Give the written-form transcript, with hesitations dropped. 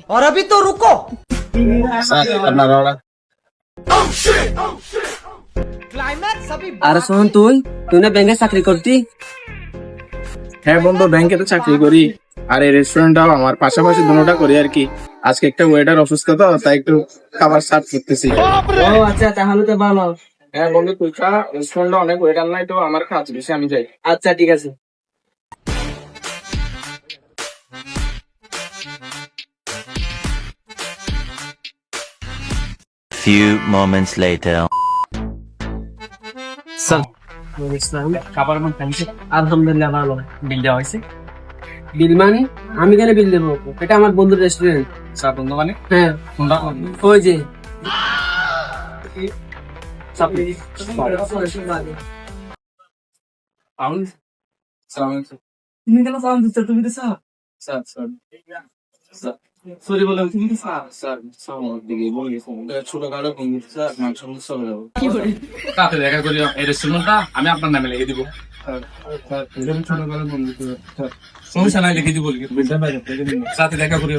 और अभी तो रुको। क्लाइमैक्स अभी। আর শোন তুই তুই না ব্যাংকে চাকরি করতি? হ্যাঁ বন্ধু, ব্যাংকে তো চাকরি করি, আর এই রেস্টুরেন্টটাও আমার পাশাপাশি দুটোটা করি আর কি। আজকে একটা ওয়েটার অসুস্থ, তো তাই একটু খাবার সার্ভ করতেছি। ও আচ্ছা, তাহলে তো ভালো। হ্যাঁ বন্ধু, তুই খা, রেস্টুরেন্টে অনেক ওয়েটার নাই, তো আমার কাজ বেশি, আমি যাই। আচ্ছা ঠিক আছে। Few moments later. খাবার মন খাইছে? আলহামদুলিল্লাহ ভালো। বিল দেওয়া হয়েছে? বিল মানে আমি কেন বিল দেবো? এটা আমার বন্ধুর রেস্টুরেন্ট। স্যার বন্ধু মানে হ্যাঁ কোনটা? ওই যে তুমি কেন সালাম দিচ্ছ? তুমি তো স্যার। স্যার স্যার সরি বললাম, তুমি তো স্যার। স্যার দিকে বলি ছোটখাটো স্যার সমস্যা হয়ে যাবো। তাতে দেখা করি এই রেস্টুরেন্টটা আমি আপনার নামে লিখে দিব। ছোটখাটো বন্ধু, সমস্যা নাই, লিখে দিব। সাথে দেখা করি।